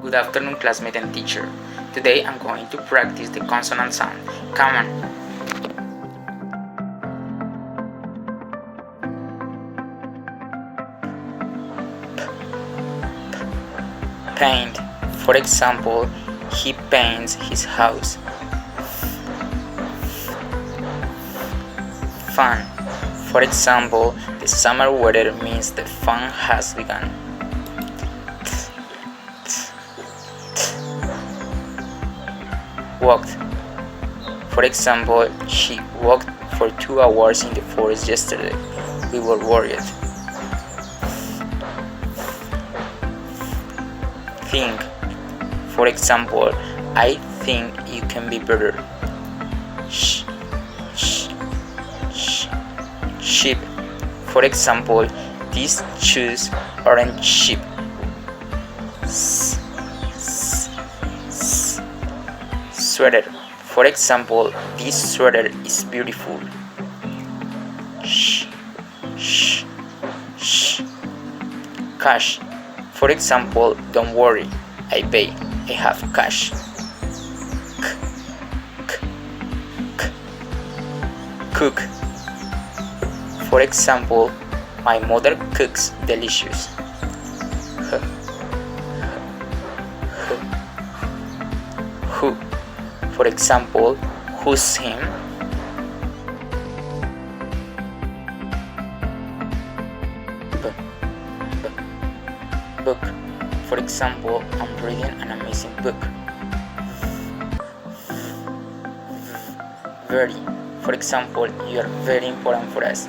Good afternoon, classmate and teacher. Today I'm going to practice the consonant sound. Come on. Paint. For example, he paints his house. Fun. For example, the summer weather means the fun has begun. Walked. For example, she walked for 2 hours in the forest yesterday. We were worried. Think. For example, I think you can be better. Sheep. For example, these shoes aren't cheap. Sweater. For example, this sweater is beautiful. Cash. For example, don't worry, I pay. I have cash. Cook. For example, my mother cooks delicious. Who. For example, who's him? Book. For example, I'm reading an amazing book. Very. For example, you are very important for us.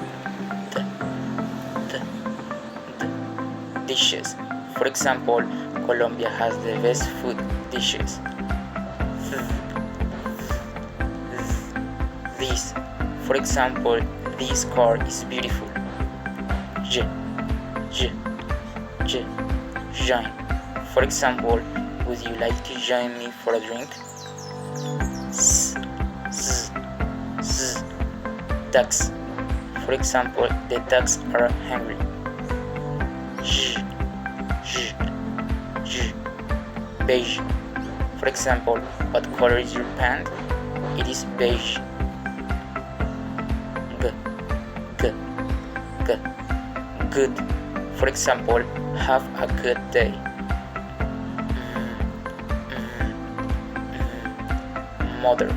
Dishes. For example, Colombia has the best food dishes. This. For example, this car is beautiful. Join. For example, would you like to join me for a drink? Ducks. For example, the ducks are hungry. Beige. For example, what color is your pant? It is beige. Good. For example, have a good day. Mother.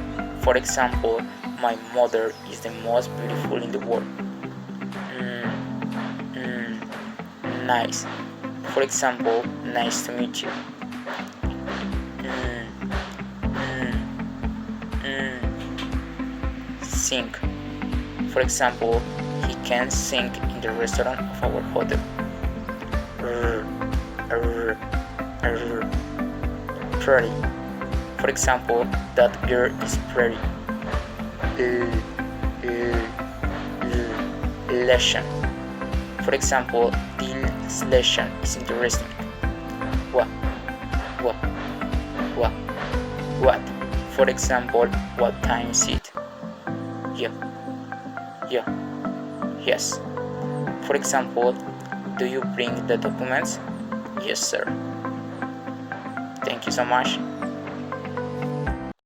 For example, my mother is the most beautiful in the world. Nice. For example, nice to meet you. Sing. For example, he can sing in the restaurant of our hotel. Pretty. For example, that girl is pretty. Lesson. For example, this lesson is interesting. What? For example, what time is it? Yes. For example, do you bring the documents? Yes, sir. Thank you so much.